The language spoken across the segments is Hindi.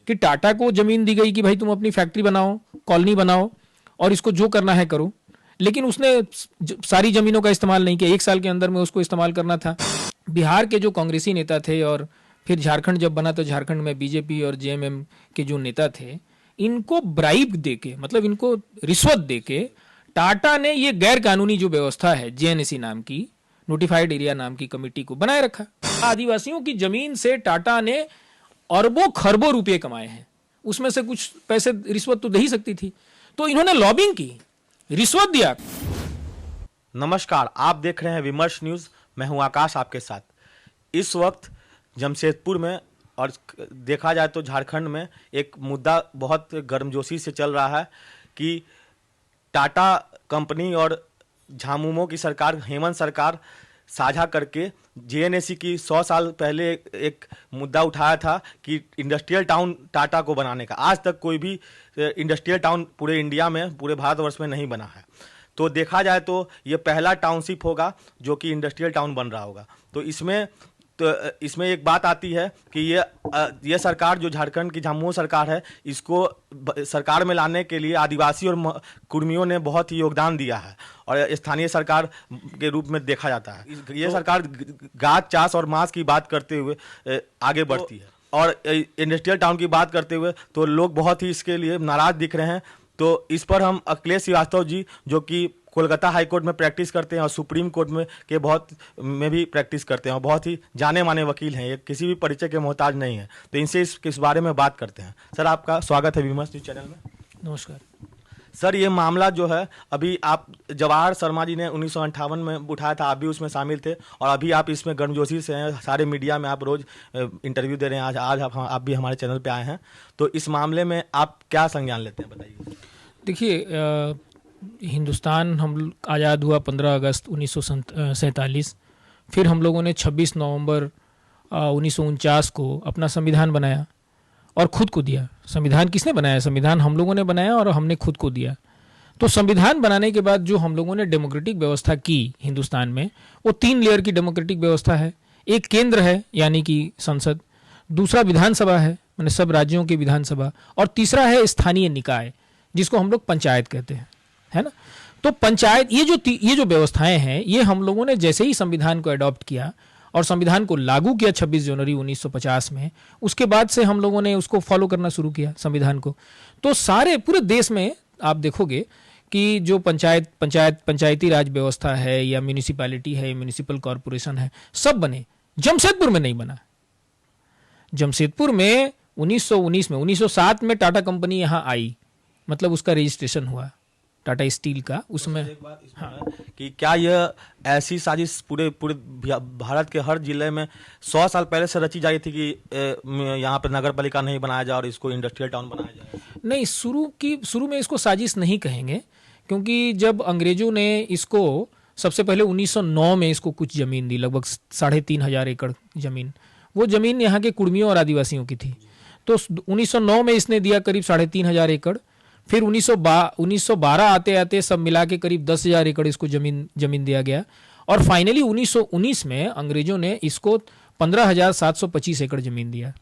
कि टाटा को जमीन दी गई कि भाई तुम अपनी फैक्ट्री बनाओ, कॉलोनी बनाओ और इसको जो करना है करो, लेकिन उसने सारी जमीनों का इस्तेमाल नहीं किया। 1 साल के अंदर में उसको इस्तेमाल करना था। बिहार के जो कांग्रेसी नेता थे और फिर झारखंड जब बना तो झारखंड में बीजेपी और जेएमएम के जो नेता थे, इनको ब्राइब देके, मतलब इनको रिश्वत देके टाटा ने ये गैर कानूनी जो व्यवस्था है जेएनएसी नाम की, नोटिफाइड एरिया नाम की कमेटी को बनाए रखा। आदिवासियों की जमीन से टाटा ने अरबों खरबों रुपए कमाए हैं, उसमें से कुछ पैसे रिश्वत तो दे ही सकती थी, तो इन्होंने लॉबिंग की, रिश्वत दिया। नमस्कार, आप देख रहे हैं विमर्श न्यूज़। मैं हूं आकाश आपके साथ। इस वक्त जमशेदपुर में और देखा जाए तो झारखंड में एक मुद्दा बहुत गर्मजोशी से चल रहा है कि टाटा कंपनी और झामुमो की सरकार, हेमंत सरकार साझा करके जेएनएसी की 100 साल पहले एक मुद्दा उठाया था कि इंडस्ट्रियल टाउन टाटा को बनाने का। आज तक कोई भी इंडस्ट्रियल टाउन पूरे इंडिया में, पूरे भारतवर्ष में नहीं बना है। तो देखा जाए तो ये पहला टाउनशिप होगा जो कि इंडस्ट्रियल टाउन बन रहा होगा। तो इसमें एक बात आती है कि ये सरकार जो झारखंड की झामुमो सरकार है, इसको सरकार में लाने के लिए आदिवासी और कुर्मियों ने बहुत ही योगदान दिया है और स्थानीय सरकार के रूप में देखा जाता है। ये सरकार गाछ, चास और मांस की बात करते हुए आगे बढ़ती है और इंडस्ट्रियल टाउन की बात करते हुए तो लोग बहुत ही इसके लिए नाराज दिख रहे हैं। तो इस पर हम अखिलेश श्रीवास्तव जी, जो कि कोलकाता हाई कोर्ट में प्रैक्टिस करते हैं और सुप्रीम कोर्ट में भी प्रैक्टिस करते हैं और बहुत ही जाने माने वकील हैं, ये किसी भी परिचय के मोहताज नहीं है, तो इनसे इस बारे में बात करते हैं। सर, आपका स्वागत है विमर्श न्यूज़ चैनल में। नमस्कार सर, ये मामला जो है, अभी आप जवाहर शर्मा जी ने 1958 में उठाया था, आप भी उसमें शामिल थे और अभी आप इसमें गर्मजोशी से हैं, सारे मीडिया में आप रोज इंटरव्यू दे रहे हैं। आज आप भी हमारे चैनल पे आए हैं, तो इस मामले में आप क्या संज्ञान लेते हैं, बताइए। देखिए, हिंदुस्तान हम आज़ाद हुआ 15 अगस्त 1947। फिर हम लोगों ने 26 नवंबर 1949 को अपना संविधान बनाया और खुद को दिया। संविधान किसने बनाया? संविधान हम लोगों ने बनाया और हमने खुद को दिया। तो संविधान बनाने के बाद जो हम लोगों ने डेमोक्रेटिक व्यवस्था की हिंदुस्तान में, वो 3 लेयर की डेमोक्रेटिक व्यवस्था है। एक केंद्र है यानी कि संसद, दूसरा विधानसभा है मैंने सब राज्यों की विधानसभा, और तीसरा है स्थानीय निकाय जिसको हम लोग पंचायत कहते हैं, है ना। तो पंचायत, ये जो व्यवस्थाएं हैं, ये हम लोगों ने जैसे ही संविधान को अडॉप्ट किया और संविधान को लागू किया 26 जनवरी 1950 में, उसके बाद से हम लोगों ने उसको फॉलो करना शुरू किया संविधान को। तो सारे पूरे देश में आप देखोगे कि जो पंचायती राज व्यवस्था है या म्यूनिसिपैलिटी है, म्यूनिसिपल कॉरपोरेशन है, सब बने। जमशेदपुर में नहीं बना। जमशेदपुर में 1919 में 1907 में टाटा कंपनी यहाँ आई, मतलब उसका रजिस्ट्रेशन हुआ टाटा स्टील का। उसमें एक बात हाँ, कि क्या यह ऐसी साजिश पूरे भारत के हर जिले में 100 साल पहले से रची जा रही थी कि यहाँ पर नगर पालिका नहीं बनाया जाए और इसको इंडस्ट्रियल टाउन बनाया जाए? नहीं, शुरू में इसको साजिश नहीं कहेंगे, क्योंकि जब अंग्रेजों ने इसको सबसे पहले 1909 में इसको कुछ ज़मीन दी, लगभग 3,500 एकड़ ज़मीन। वो ज़मीन यहाँ के कुर्मियों और आदिवासियों की थी। तो 1909 में इसने दिया करीब 3,500 एकड़। फिर 1912 आते आते सब मिला के करीब 10,000 एकड़ इसको जमीन दिया गया। और फाइनली 1919 में अंग्रेजों ने इसको 15,725 एकड़ जमीन दिया।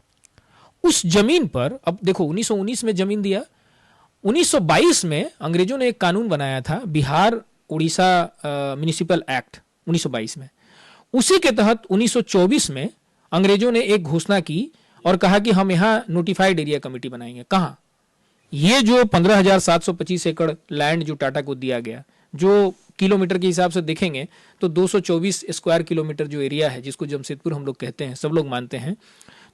उस जमीन पर अब देखो, 1919 में जमीन दिया, 1922 में अंग्रेजों ने एक कानून बनाया था, बिहार उड़ीसा म्युनिसिपल एक्ट 1922 में। उसी के तहत 1924 में अंग्रेजों ने एक घोषणा की और कहा कि हम यहाँ नोटिफाइड एरिया कमेटी बनाएंगे। कहाँ? ये जो 15,725 एकड़ लैंड जो टाटा को दिया गया, जो किलोमीटर के हिसाब से देखेंगे तो 224 स्क्वायर किलोमीटर जो एरिया है, जिसको जमशेदपुर हम लोग कहते हैं, सब लोग मानते हैं,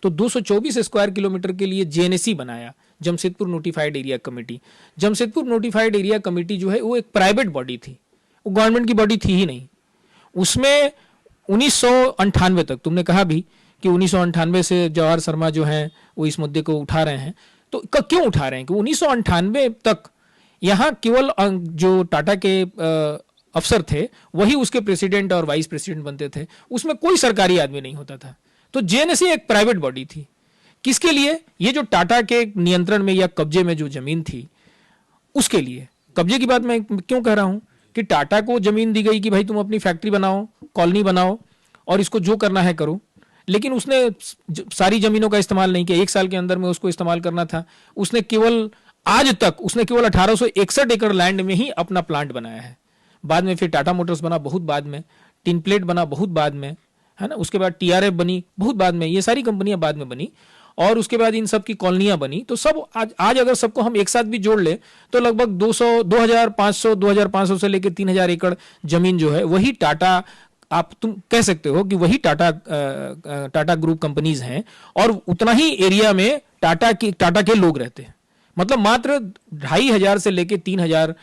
तो 224 स्क्वायर किलोमीटर के लिए जेएनएसी बनाया, Jamshedpur notified area committee. Jamshedpur notified area committee जो है वो एक प्राइवेट बॉडी थी, वो गवर्नमेंट की बॉडी थी ही नहीं। उसमें 1998 तक, तुमने कहा भी कि 1998 से जवाहर शर्मा जो हैं वो इस मुद्दे को उठा रहे हैं, तो क्यों उठा रहे हैं कि 1998 तक यहाँ केवल जो टाटा के अफसर थे वही उसके प्रेसिडेंट और वाइस प्रेसिडेंट बनते थे, उसमें कोई सरकारी आदमी नहीं होता था। तो जेएनएसी एक प्राइवेट बॉडी थी। किसके लिए? ये जो टाटा के नियंत्रण में या कब्जे में जो जमीन थी उसके लिए। कब्जे की बात मैं क्यों कह रहा हूं कि टाटा को जमीन दी गई कि भाई तुम अपनी फैक्ट्री बनाओ, कॉलोनी बनाओ और इसको जो करना है करो, लेकिन उसने सारी जमीनों का इस्तेमाल नहीं किया। 1 साल के अंदर में उसको इस्तेमाल करना था। उसने केवल आज तक उसने केवल 1861 एकड़ लैंड में ही अपना प्लांट बनाया है। बाद में फिर टाटा मोटर्स बना बहुत बाद में, टिन प्लेट बना बहुत बाद में, है ना। उसके बाद टीआरएफ बनी बहुत बाद में। ये सारी कंपनियां बाद में बनी और उसके बाद इन सब की कॉलोनियां बनी। तो सब आज अगर सबको हम एक साथ भी जोड़ ले तो लगभग 2500 से लेकर 3000 एकड़ जमीन जो है वही टाटा, तुम कह सकते हो कि वही टाटा ग्रुप कंपनीज हैं और उतना ही एरिया में टाटा के लोग रहते हैं। मतलब मात्र 2500 से लेकर 3000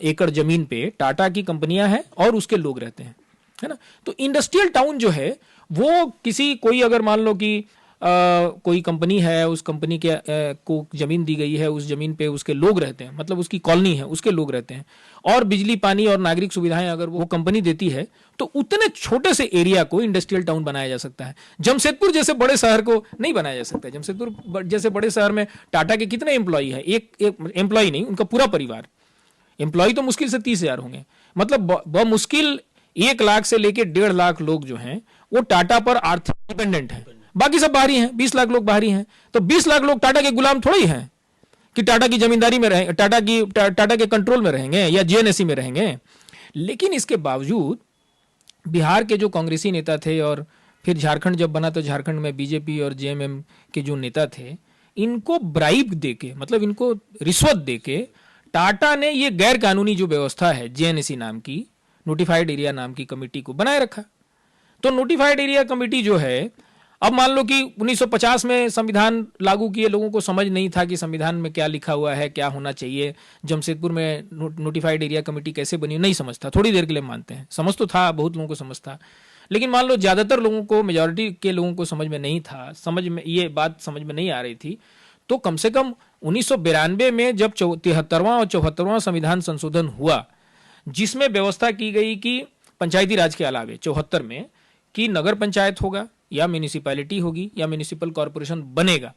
एकड़ जमीन पे टाटा की कंपनियां हैं और उसके लोग रहते हैं, है ना। तो इंडस्ट्रियल टाउन जो है वो कोई अगर मान लो कि कोई कंपनी है, उस कंपनी के को जमीन दी गई है, उस जमीन पे उसके लोग रहते हैं, मतलब उसकी कॉलोनी है, उसके लोग रहते हैं और बिजली पानी और नागरिक सुविधाएं अगर वो कंपनी देती है तो उतने छोटे से एरिया को इंडस्ट्रियल टाउन बनाया जा सकता है। जमशेदपुर जैसे बड़े शहर को नहीं बनाया जा सकता। जमशेदपुर जैसे बड़े शहर में टाटा के कितने एम्प्लॉई है? एक एम्प्लॉय नहीं, उनका पूरा परिवार। एम्प्लॉय तो मुश्किल से 30,000 होंगे। मतलब मुश्किल 1 लाख से लेकर 1.5 लाख लोग जो हैं वो टाटा पर आर्थिक डिपेंडेंट हैं। बाकी सब बाहरी हैं। 20 लाख लोग बाहरी हैं। तो 20 लाख लोग टाटा के गुलाम थोड़े ही हैं कि टाटा की जमींदारी में रहें, टाटा के कंट्रोल में रहेंगे या जीएनएससी में रहेंगे। लेकिन इसके बावजूद बिहार के जो कांग्रेसी नेता थे और फिर झारखंड जब बना तो झारखंड में बीजेपी और जेएमएम के जो नेता थे, इनको ब्राइब देके, मतलब इनको रिश्वत देके टाटा ने ये गैर कानूनी जो व्यवस्था है जेएनएससी नाम की, नोटिफाइड एरिया नाम की कमेटी को बनाए रखा। तो नोटिफाइड एरिया कमेटी जो है, अब मान लो कि 1950 में संविधान लागू किए, लोगों को समझ नहीं था कि संविधान में क्या लिखा हुआ है, क्या होना चाहिए। जमशेदपुर में नोटिफाइड एरिया कमेटी कैसे बनी, नहीं समझ था। थोड़ी देर के लिए मानते हैं, समझ तो था, बहुत लोगों को समझ था, लेकिन मान लो ज्यादातर लोगों को, मेजॉरिटी के लोगों को समझ में नहीं था, ये बात समझ में नहीं आ रही थी। तो कम से कम 1992 में जब 73वां और 74वां संविधान संशोधन हुआ, जिसमें व्यवस्था की गई कि पंचायती राज के अलावे 74 में कि नगर पंचायत होगा या म्यूनिसिपैलिटी होगी या म्यूनिसिपल कॉर्पोरेशन बनेगा,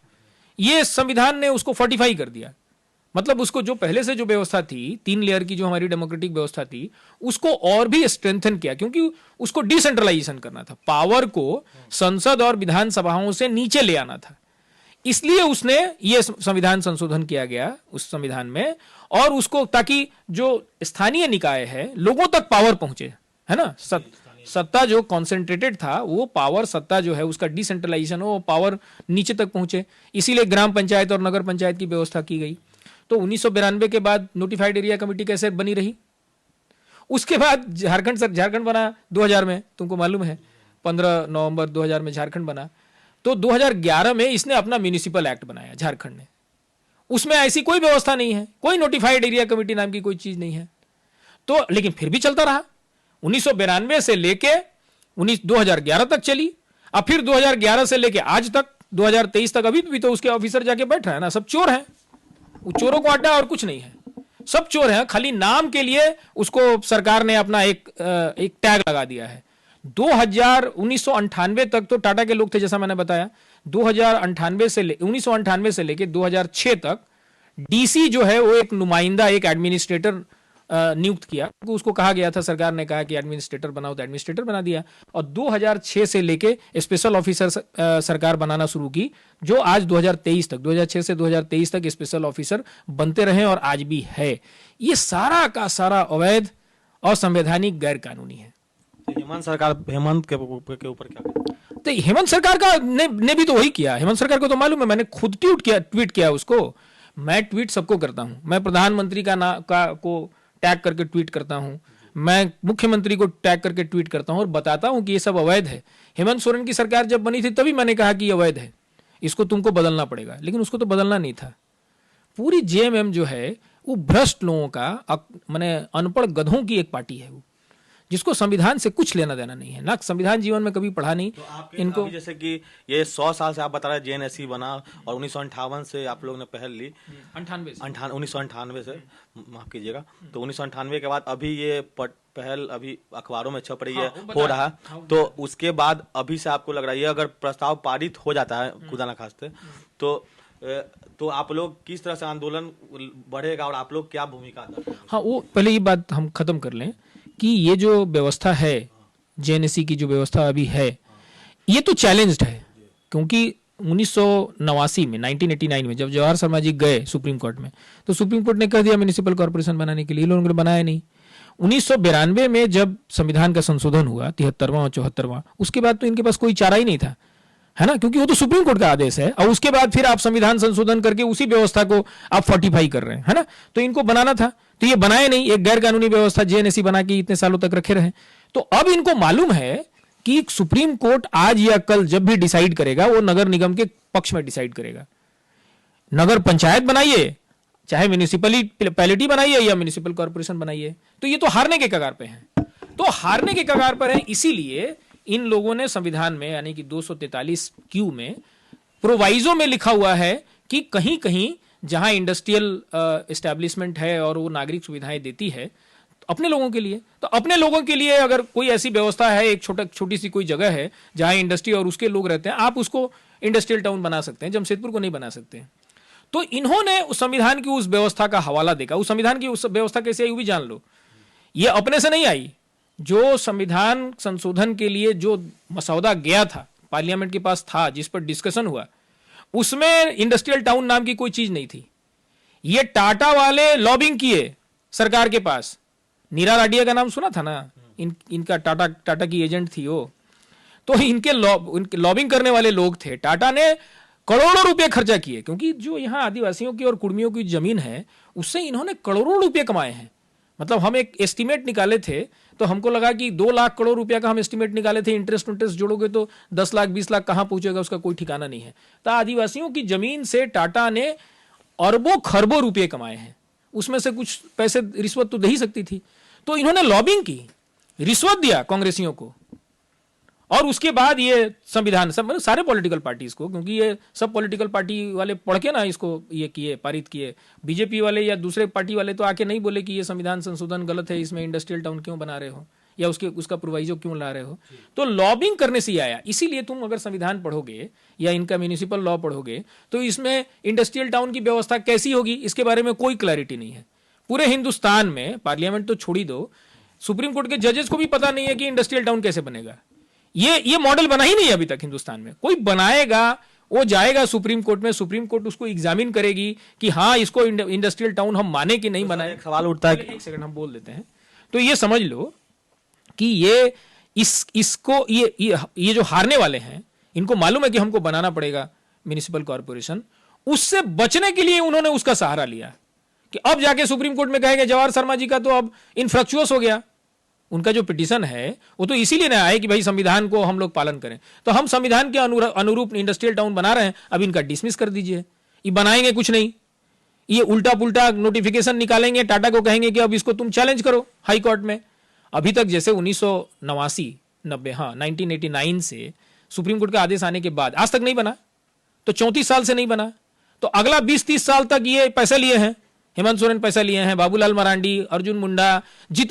ये संविधान ने उसको फोर्टिफाई कर दिया। मतलब उसको जो पहले से जो व्यवस्था थी, 3 लेयर की जो हमारी डेमोक्रेटिक व्यवस्था थी, उसको और भी स्ट्रेंथन किया, क्योंकि उसको डिसेंट्रलाइजेशन करना था। पावर को संसद और विधानसभाओं से नीचे ले आना था। इसलिए उसने ये संविधान संशोधन किया गया उस संविधान में, और उसको ताकि जो स्थानीय निकाय है लोगों तक पावर पहुंचे, है ना। सत्ता जो कॉन्सेंट्रेटेड था, वो पावर सत्ता जो है उसका डिसेंट्रलाइजेशन हो, पावर नीचे तक पहुंचे। इसीलिए ग्राम पंचायत और नगर पंचायत की व्यवस्था की गई। तो 1992 के बाद नोटिफाइड एरिया कमेटी कैसे बनी रही। उसके बाद झारखंड बना 2000 में, तुमको मालूम है 15 नवंबर 2000 में झारखंड बना। तो 2011 में इसने अपना म्यूनिसिपल एक्ट बनाया झारखंड ने। उसमें ऐसी कोई व्यवस्था नहीं है, कोई नोटिफाइड एरिया कमेटी नाम की कोई चीज नहीं है। तो लेकिन फिर भी चलता रहा। 1992 से लेके 2011 तक चली। अब फिर 2011 से लेके आज तक 2023 तक अभी भी तो उसके ऑफिसर जाके बैठ रहे हैं ना, सब चोर हैं। वो चोरों को अड्डा और कुछ नहीं है, सब चोर हैं। खाली नाम के लिए उसको सरकार ने अपना एक टैग लगा दिया है। 1998 तक तो टाटा के लोग थे, जैसा मैंने बताया। 1998 से लेके 2006 तक डीसी जो है वो एक नुमाइंदा, एक एडमिनिस्ट्रेटर नियुक्त किया। उसको कहा गया था, सरकार ने कहा कि एडमिनिस्ट्रेटर बनाओ, तो एडमिनिस्ट्रेटर बना दिया। और 2006 से लेके स्पेशल ऑफिसर सरकार बनाना शुरू की, जो आज 2023 तक, 2006 से 2023 तक स्पेशल ऑफिसर बनते रहे और आज भी है। ये सारा का सारा अवैध, असंवैधानिक, गैर कानूनी है। हेमंत के ऊपर क्या कहते? तो हेमंत सरकार का ने भी तो वही किया। हेमंत सरकार को तो मालूम है, मैंने खुद ट्वीट किया उसको। मैं ट्वीट सबको करता हूं। मैं प्रधानमंत्री को टैग करके ट्वीट करता हूं, मैं मुख्यमंत्री को टैग करके ट्वीट करता हूं और बताता हूं कि ये सब अवैध है। हेमंत सोरेन की सरकार जब बनी थी तभी मैंने कहा कि ये अवैध है, इसको तुमको बदलना पड़ेगा। लेकिन उसको तो बदलना नहीं था। पूरी जेएमएम जो है वो भ्रष्ट लोगों का, माने अनपढ़ गधों की एक पार्टी है, वो जिसको संविधान से कुछ लेना देना नहीं है, ना संविधान जीवन में कभी पढ़ा नहीं। तो इनको जैसे कि ये 100 साल से आप बता रहे हैं जेएनएससी बना और 1958 से आप लोग ने पहल ली, 1998 से, माफ कीजिएगा। तो 1998 के बाद अभी ये पहल अभी अखबारों में छप रही है, हो रहा है। तो उसके बाद अभी से आपको लग रहा है ये अगर प्रस्ताव पारित हो जाता है खुदा ना खास्ते, तो आप लोग किस तरह से आंदोलन बढ़ेगा और आप लोग क्या भूमिका अदा करेंगे? हाँ, वो पहले ये बात हम खत्म कर लें कि ये जो व्यवस्था है, जेएनएससी की जो व्यवस्था अभी है, ये तो चैलेंज्ड है, क्योंकि 1989 में 1989 में जब जवाहर शर्मा जी गए सुप्रीम कोर्ट में, तो सुप्रीम कोर्ट ने कह दिया म्युनिसिपल कॉर्पोरेशन बनाने के लिए, लोगों ने बनाया नहीं। 1992 में जब संविधान का संशोधन हुआ 73वां और 74वां, उसके बाद तो इनके पास कोई चारा ही नहीं था, है ना, क्योंकि वो तो सुप्रीम कोर्ट का आदेश है, और उसके बाद फिर आप संविधान संशोधन करके उसी व्यवस्था को आप फोर्टिफाई कर रहे हैं, है ना। तो इनको बनाना था, तो ये बनाए नहीं, एक गैर कानूनी व्यवस्था जेएनएससी बना के इतने सालों तक रखे रहे। तो अब इनको मालूम है कि सुप्रीम कोर्ट आज या कल जब भी डिसाइड करेगा वो नगर निगम के पक्ष में डिसाइड करेगा। नगर पंचायत बनाइए, चाहे म्युनिसिपैलिटी बनाइए या म्युनिसिपल कॉर्पोरेशन बनाइए, तो ये तो हारने के कगार पे हैं। तो हारने के कगार पर है, इसीलिए इन लोगों ने संविधान में यानी कि 243 क्यू में प्रोवाइजो में लिखा हुआ है कि कहीं कहीं जहां इंडस्ट्रियल एस्टेब्लिशमेंट है और वो नागरिक सुविधाएं देती है अपने लोगों के लिए, तो अपने लोगों के लिए अगर कोई ऐसी व्यवस्था है, एक छोटी सी कोई जगह है जहां इंडस्ट्री और उसके लोग रहते हैं, आप उसको इंडस्ट्रियल टाउन बना सकते हैं, जमशेदपुर को नहीं बना सकते। तो इन्होंने उस संविधान की उस व्यवस्था का हवाला देखा। उस संविधान की उस व्यवस्था कैसे आई वो भी जान लो, ये अपने से नहीं आई। जो संविधान संशोधन के लिए जो मसौदा गया था, पार्लियामेंट के पास था, जिस पर डिस्कशन हुआ, उसमें इंडस्ट्रियल टाउन नाम की कोई चीज नहीं थी। ये टाटा वाले लॉबिंग किए सरकार के पास, नीरा राडिया का नाम सुना था ना, इनका टाटा की एजेंट थी वो, तो इनके लॉबिंग करने वाले लोग थे। टाटा ने करोड़ों रुपए खर्चा किए, क्योंकि जो यहाँ आदिवासियों की और कुर्मियों की जमीन है उससे इन्होंने करोड़ों रुपए कमाए हैं। मतलब हम एक एस्टीमेट निकाले थे, तो हमको लगा कि 2 लाख करोड़ रुपया का हम एस्टीमेट निकाले थे, इंटरेस्ट जोड़ोगे तो 10 लाख 20 लाख कहां पहुंचेगा उसका कोई ठिकाना नहीं है। तो आदिवासियों की जमीन से टाटा ने अरबों खरबों रुपये कमाए हैं, उसमें से कुछ पैसे रिश्वत तो दे ही सकती थी। तो इन्होंने लॉबिंग की, रिश्वत दिया कांग्रेसियों को, और उसके बाद ये संविधान सब मतलब सारे पॉलिटिकल पार्टीज को, क्योंकि ये सब पॉलिटिकल पार्टी वाले पढ़ के ना इसको ये किए, पारित किए। बीजेपी वाले या दूसरे पार्टी वाले तो आके नहीं बोले कि ये संविधान संशोधन गलत है, इसमें इंडस्ट्रियल टाउन क्यों बना रहे हो या उसका प्रोवाइजो क्यों ला रहे हो। तो लॉबिंग करने से ही आया। इसीलिए तुम अगर संविधान पढ़ोगे या इनका म्युनिसिपल लॉ पढ़ोगे तो इसमें इंडस्ट्रियल टाउन की व्यवस्था कैसी होगी इसके बारे में कोई क्लैरिटी नहीं है। पूरे हिंदुस्तान में, पार्लियामेंट तो छोड़ ही दो, सुप्रीम कोर्ट के जजेस को भी पता नहीं है कि इंडस्ट्रियल टाउन कैसे बनेगा। ये मॉडल बना ही नहीं अभी तक हिंदुस्तान में। कोई बनाएगा, वो जाएगा सुप्रीम कोर्ट में, सुप्रीम कोर्ट उसको एग्जामिन करेगी कि हाँ इसको इंडस्ट्रियल टाउन हम माने कि नहीं माने। एक सवाल उठता है, एक सेकंड हम बोल देते हैं। तो ये समझ लो कि ये जो हारने वाले हैं, इनको मालूम है कि हमको बनाना पड़ेगा म्युनिसिपल कॉर्पोरेशन। उससे बचने के लिए उन्होंने उसका सहारा लिया कि अब जाके सुप्रीम कोर्ट में कहेंगे जवाहर शर्मा जी का तो अब इनफ्रक्चुअस हो गया। उनका जो पिटीशन है वो तो इसीलिए ना आए कि भाई संविधान को हम लोग पालन करें, तो हम संविधान के अनुरूप इंडस्ट्रियल टाउन बना रहे हैं, अब इनका डिसमिस कर दीजिए। ये बनाएंगे कुछ नहीं, ये उल्टा पुल्टा नोटिफिकेशन निकालेंगे, टाटा को कहेंगे कि अब इसको तुम चैलेंज करो हाई कोर्ट में। अभी तक जैसे 1989 से सुप्रीम कोर्ट का आदेश आने के बाद आज तक नहीं बना, तो 34 साल से नहीं बना, तो अगला 20-30 साल तक ये पैसे लिए हैं। हेमंत सोरेन पैसा लिए हैं, बाबूलाल मरांडी, अर्जुन मुंडा,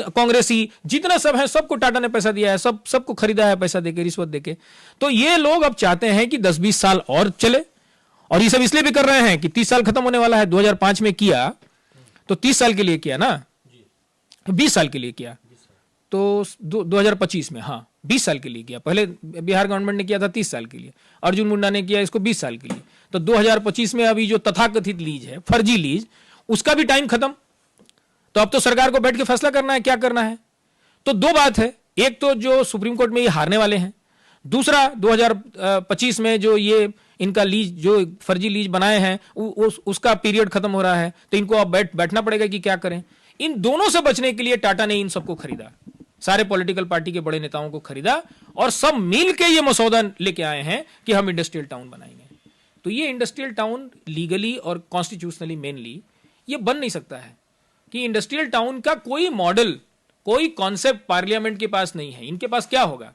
कांग्रेसी जितने सब हैं सबको टाटा ने पैसा दिया है, सबको खरीदा है पैसा देके, रिश्वत देके। तो ये लोग अब चाहते हैं कि 10-20 साल और चले, और ये सब इसलिए भी कर रहे हैं कि 30 साल खत्म होने वाला है। 2005 में किया तो 30 साल के लिए किया ना, 20 साल के लिए किया, तो 2025 में 20 साल के लिए किया। पहले बिहार गवर्नमेंट ने किया था 30 साल के लिए, अर्जुन मुंडा ने किया इसको 20 साल के लिए। तो 2025 में अभी जो तथाकथित लीज है, फर्जी लीज, उसका भी टाइम खत्म। तो अब तो सरकार को बैठ के फैसला करना है क्या करना है। तो दो बात है, एक तो जो सुप्रीम कोर्ट में ये हारने वाले हैं, दूसरा 2025 में जो ये इनका लीज, जो फर्जी लीज बनाए हैं, उसका पीरियड खत्म हो रहा है, तो इनको अब बैठना पड़ेगा कि क्या करें। इन दोनों से बचने के लिए टाटा ने इन सबको खरीदा, सारे पॉलिटिकल पार्टी के बड़े नेताओं को खरीदा, और सब मिल के ये मसौदा लेके आए हैं कि हम इंडस्ट्रियल टाउन बनाएंगे। तो ये इंडस्ट्रियल टाउन लीगली और कॉन्स्टिट्यूशनली मेनली ये बन नहीं सकता है कि इंडस्ट्रियल टाउन का कोई मॉडल, कोई कॉन्सेप्ट पार्लियामेंट के पास नहीं है। इनके पास क्या होगा,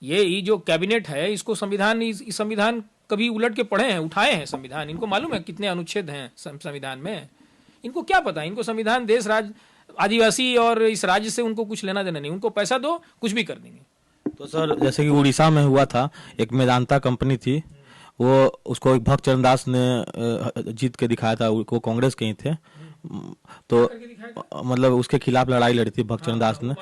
ये जो कैबिनेट है, इसको संविधान कभी उलट के पढ़े हैं, उठाए हैं संविधान, इनको मालूम है कितने अनुच्छेद हैं संविधान में, इनको क्या पता है। इनको संविधान, देश, राज्य, आदिवासी और इस राज्य से उनको कुछ लेना देना नहीं, उनको पैसा दो कुछ भी कर देंगे। तो सर जैसे कि उड़ीसा में हुआ था, एक मेदांता कंपनी थी, वो उसको एक भक्त चरण दास ने जीत के दिखाया था, वो कांग्रेस के ही थे, तो मतलब उसके खिलाफ लड़ाई लड़ी थी भक्त चरण दास ने,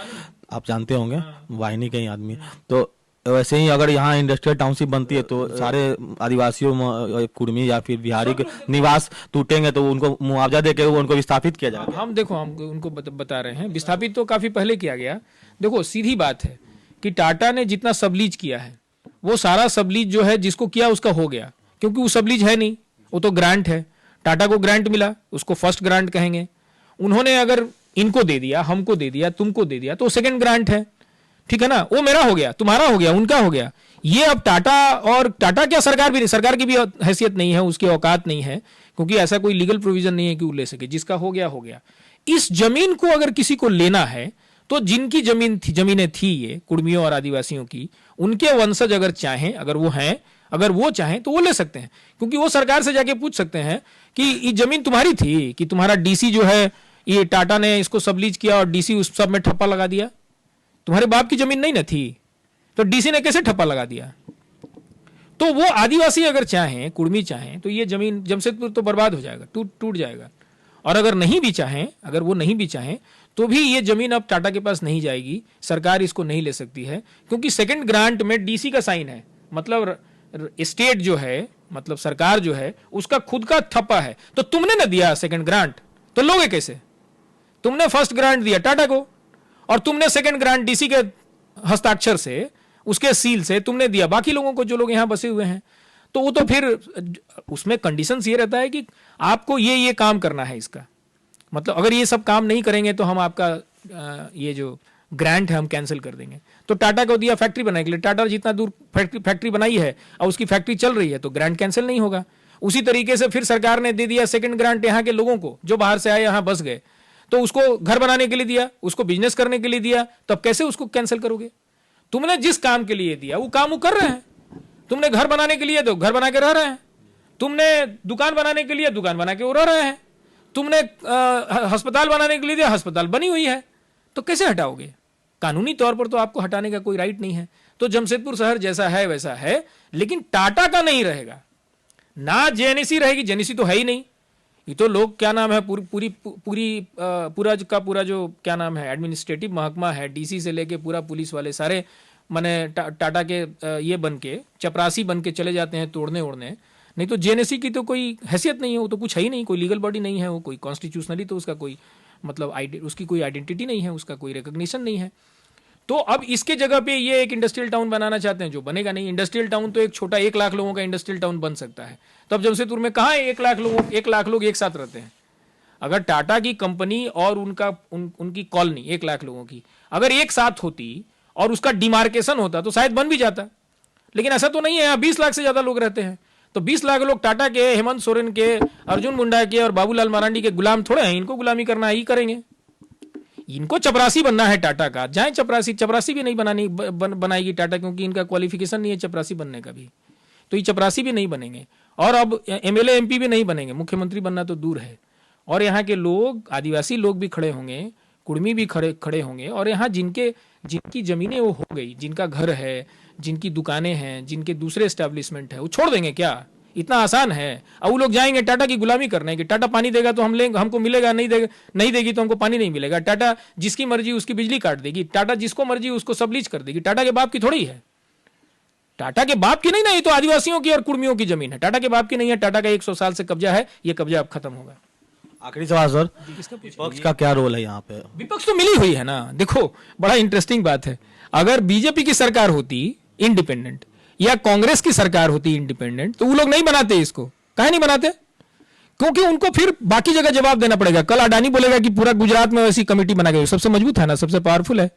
आप जानते होंगे, वाहिनी के ही आदमी। तो वैसे ही अगर यहाँ इंडस्ट्रियल टाउनशिप बनती है तो सारे आदिवासियों कुर्मी या फिर बिहारी के निवास टूटेंगे, तो उनको मुआवजा देके उनको विस्थापित किया जाएगा। हम देखो, हम उनको बता रहे हैं, विस्थापित तो काफी पहले किया गया। देखो सीधी बात है कि टाटा ने जितना सबलीज किया है वो सारा सबलीज जो है जिसको किया उसका हो गया, क्योंकि वो सबलीज है नहीं, वो तो ग्रांट है। टाटा को ग्रांट मिला, उसको फर्स्ट ग्रांट कहेंगे। उन्होंने अगर इनको दे दिया, हमको दे दिया, तुमको दे दिया, तो सेकंड ग्रांट है, ठीक है ना। वो मेरा हो गया, तुम्हारा हो गया, उनका हो गया। ये अब टाटा, और टाटा क्या सरकार भी नहीं, सरकार की भी हैसियत नहीं है, उसकी औकात नहीं है, क्योंकि ऐसा कोई लीगल प्रोविजन नहीं है कि वो ले सके। जिसका हो गया हो गया। इस जमीन को अगर किसी को लेना है तो जिनकी जमीनें थी ये कुर्मियों और आदिवासियों की, उनके वंशज अगर चाहें, अगर वो हैं, अगर वो चाहें तो वो ले सकते हैं, क्योंकि वो सरकार से जाके पूछ सकते हैं कि ये जमीन तुम्हारी थी कि तुम्हारा डीसी जो है ये टाटा ने इसको सबलीज किया और डीसी उस सब में ठप्पा लगा दिया। तुम्हारे बाप की जमीन नहीं ना थी, तो डीसी ने कैसे ठप्पा लगा दिया? तो वो आदिवासी अगर चाहें, कुर्मी चाहें, तो ये जमीन जमशेदपुर तो बर्बाद हो जाएगा, टूट जाएगा। और अगर नहीं भी चाहें, अगर वो नहीं भी चाहें, तो भी ये जमीन अब टाटा के पास नहीं जाएगी, सरकार इसको नहीं ले सकती है, क्योंकि सेकंड ग्रांट में डीसी का साइन है। मतलब स्टेट जो है, मतलब सरकार जो है, उसका खुद का ठप्पा है। तो तुमने ना दिया सेकंड ग्रांट, तो लोगे कैसे? तुमने फर्स्ट ग्रांट दिया टाटा को, और तुमने सेकंड ग्रांट डीसी के हस्ताक्षर से, उसके सील से तुमने दिया बाकी लोगों को, जो लोग यहां बसे हुए हैं। तो वो तो फिर उसमें कंडीशंस ये रहता है कि आपको ये काम करना है इसका, मतलब अगर ये सब काम नहीं करेंगे तो हम आपका ये जो ग्रांट है हम कैंसिल कर देंगे। तो टाटा को दिया फैक्ट्री बनाने के लिए, टाटा जितना दूर फैक्ट्री बनाई है और उसकी फैक्ट्री चल रही है, तो ग्रांट कैंसिल नहीं होगा। उसी तरीके से फिर सरकार ने दे दिया सेकंड ग्रांट यहाँ के लोगों को, जो बाहर से आए यहाँ बस गए, तो उसको घर बनाने के लिए दिया, उसको बिजनेस करने के लिए दिया, तब कैसे उसको कैंसिल करोगे? तुमने जिस काम के लिए दिया वो काम वो कर रहे हैं। तुमने घर बनाने के लिए तो घर बना के रह रहे हैं, तुमने दुकान बनाने के लिए दुकान बना के वो रह रहे हैं, तुमने अस्पताल बनाने के लिए दिया, अस्पताल बनी हुई है, तो कैसे हटाओगे? कानूनी तौर पर तो आपको हटाने का कोई राइट नहीं है। तो जमशेदपुर शहर जैसा है वैसा है, लेकिन टाटा का नहीं रहेगा ना, जेएनईसी रहेगी। जेएनईसी तो है ही नहीं, ये तो लोग क्या नाम है, पूरा जो क्या नाम है एडमिनिस्ट्रेटिव महकमा है, डीसी से लेके पूरा पुलिस वाले सारे माने टाटा के ये बन के चपरासी बन के चले जाते हैं तोड़ने ओड़ने। नहीं तो जेएनईसी की तो कोई हैसियत नहीं है, वो तो कुछ है ही नहीं, कोई लीगल बॉडी नहीं है, वो कोई कॉन्स्टिट्यूशनली तो उसका कोई मतलब उसकी कोई आइडेंटिटी नहीं है, उसका कोई रिकॉग्निशन नहीं है। तो अब इसके जगह पे ये एक इंडस्ट्रियल टाउन बनाना चाहते हैं, जो बनेगा नहीं। इंडस्ट्रियल टाउन तो एक छोटा 1 लाख लोगों का इंडस्ट्रियल टाउन बन सकता है। तो अब जमशेदपुर में कहाँ 1 लाख लोग एक साथ रहते हैं? अगर टाटा की कंपनी और उनकी कॉलोनी 1 लाख लोगों की अगर एक साथ होती और उसका डिमार्केशन होता तो शायद बन भी जाता, लेकिन ऐसा तो नहीं है। यहाँ 20 लाख से ज्यादा लोग रहते हैं, तो 20 लाख लोग टाटा के, हेमंत सोरेन के, अर्जुन मुंडा के और बाबूलाल मरांडी के गुलाम थोड़े हैं। इनको गुलामी करना ही करेंगे, इनको चपरासी बनना है टाटा का। जाए चपरासी भी नहीं बनाएगी टाटा, क्योंकि इनका क्वालिफिकेशन नहीं है चपरासी बनने का भी, तो ये चपरासी भी नहीं बनेंगे। और अब एमएलए एमपी भी नहीं बनेंगे, मुख्यमंत्री बनना तो दूर है। और यहाँ के लोग, आदिवासी लोग भी खड़े होंगे, कुर्मी भी खड़े होंगे, और यहाँ जिनकी जमीनें वो हो गई, जिनका घर है, जिनकी दुकानें हैं, जिनके दूसरे एस्टेब्लिशमेंट है, वो छोड़ देंगे क्या? इतना आसान है? अब वो लोग जाएंगे टाटा की गुलामी करने कि टाटा पानी देगा तो हम लेंगे, हमको मिलेगा, नहीं देगी तो हमको पानी नहीं मिलेगा। टाटा जिसकी मर्जी उसकी बिजली काट देगी, टाटा जिसको मर्जी उसको सबलीज कर देगी। टाटा के बाप की थोड़ी है, टाटा के बाप की नहीं ना, ये तो आदिवासियों की और कुर्मियों की जमीन है, टाटा के बाप की नहीं है। टाटा का 100 साल से कब्जा है, ये कब्जा अब खत्म होगा। आखिरी सवाल सर, विपक्ष का क्या रोल है यहाँ पे? विपक्ष तो मिली हुई है ना। देखो बड़ा इंटरेस्टिंग बात है, अगर बीजेपी की सरकार होती इंडिपेंडेंट या कांग्रेस की सरकार होती इंडिपेंडेंट, तो वो लोग नहीं बनाते इसको। काहे नहीं बनाते? क्योंकि उनको फिर बाकी जगह जवाब देना पड़ेगा। कल अडानी बोलेगा कि पूरा गुजरात में वैसी कमेटी बना के, सबसे मजबूत है ना, सबसे पावरफुल है।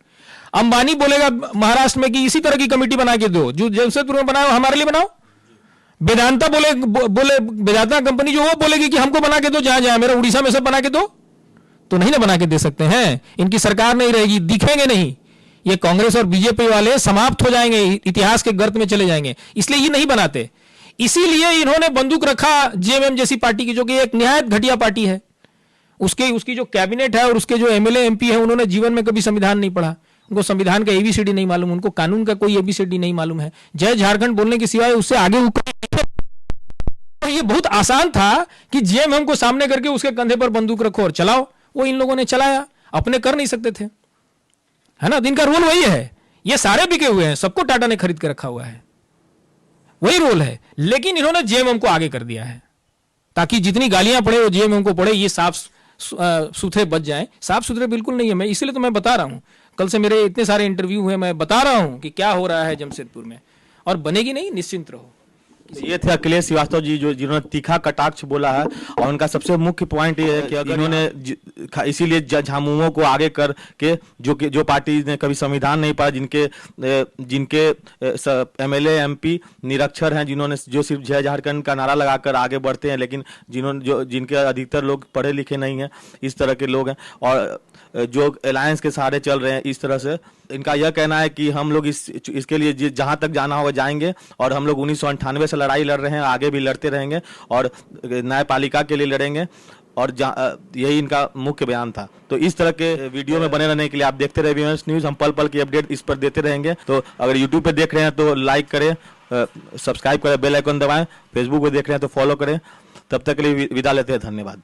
अंबानी बोलेगा महाराष्ट्र में कि इसी तरह की कमेटी बना के दो, जो जमशेदपुर में बनाओ हमारे लिए बनाओ। वेदांता बोले वेदांता कंपनी जो, वो बोलेगी कि हमको बना के दो, जहां जहां मेरा उड़ीसा में सब बना के दो, तो नहीं ना बना के दे सकते हैं। इनकी सरकार नहीं रहेगी, दिखेंगे नहीं, ये कांग्रेस और बीजेपी वाले समाप्त हो जाएंगे, इतिहास के गर्त में चले जाएंगे, इसलिए ये नहीं बनाते। इसीलिए इन्होंने बंदूक रखा जेएमएम जैसी पार्टी की, जो कि एक निहायत घटिया पार्टी है। उसकी जो कैबिनेट है और उसके जो एमएलए एमपी है, उन्होंने जीवन में कभी संविधान नहीं पढ़ा, उनको संविधान का एबीसीडी नहीं मालूम, उनको कानून का कोई एबीसीडी नहीं मालूम है। जय झारखंड बोलने के सिवाय उससे आगे ये बहुत आसान था कि जेएमएम को सामने करके उसके कंधे पर बंदूक रखो और चलाओ। वो इन लोगों ने चलाया, अपने कर नहीं सकते थे, है ना। इनका रोल वही है, ये सारे बिके हुए हैं, सबको टाटा ने खरीद के रखा हुआ है, वही रोल है। लेकिन इन्होंने जेएमएम को आगे कर दिया है ताकि जितनी गालियां पड़े वो जेएमएम को पड़े, ये साफ सुथरे बच जाएं। साफ सुथरे बिल्कुल नहीं है, मैं इसलिए तो मैं बता रहा हूं, कल से मेरे इतने सारे इंटरव्यू हुए, मैं बता रहा हूं कि क्या हो रहा है जमशेदपुर में, और बनेगी नहीं, निश्चिंत रहो। ये थे अखिलेश श्रीवास्तव जी जिन्होंने तीखा कटाक्ष बोला है, और उनका सबसे मुख्य पॉइंट ये है कि अगर इन्होंने इसीलिए झामुमो को आगे करके जो पार्टी ने कभी संविधान नहीं पढ़ा, जिनके एमएलए एमपी निरक्षर हैं, जिन्होंने जो सिर्फ जय झारखंड का नारा लगाकर आगे बढ़ते हैं, लेकिन जिनके अधिकतर लोग पढ़े लिखे नहीं हैं, इस तरह के लोग हैं, और जो अलायंस के सहारे चल रहे हैं, इस तरह से इनका यह कहना है कि हम लोग इसके लिए जहां तक जाना होगा जाएंगे, और हम लोग 1998 से लड़ाई लड़ रहे हैं, आगे भी लड़ते रहेंगे, और न्यायपालिका के लिए लड़ेंगे, और यही इनका मुख्य बयान था। तो इस तरह के वीडियो में बने रहने के लिए आप देखते रहे विमर्श न्यूज, हम पल पल की अपडेट इस पर देते रहेंगे। तो अगर यूट्यूब पे देख रहे हैं तो लाइक करें, सब्सक्राइब करें, बेल आइकन दबाएं, फेसबुक पे देख रहे हैं तो फॉलो करें। तब तक के लिए विदा लेते हैं, धन्यवाद।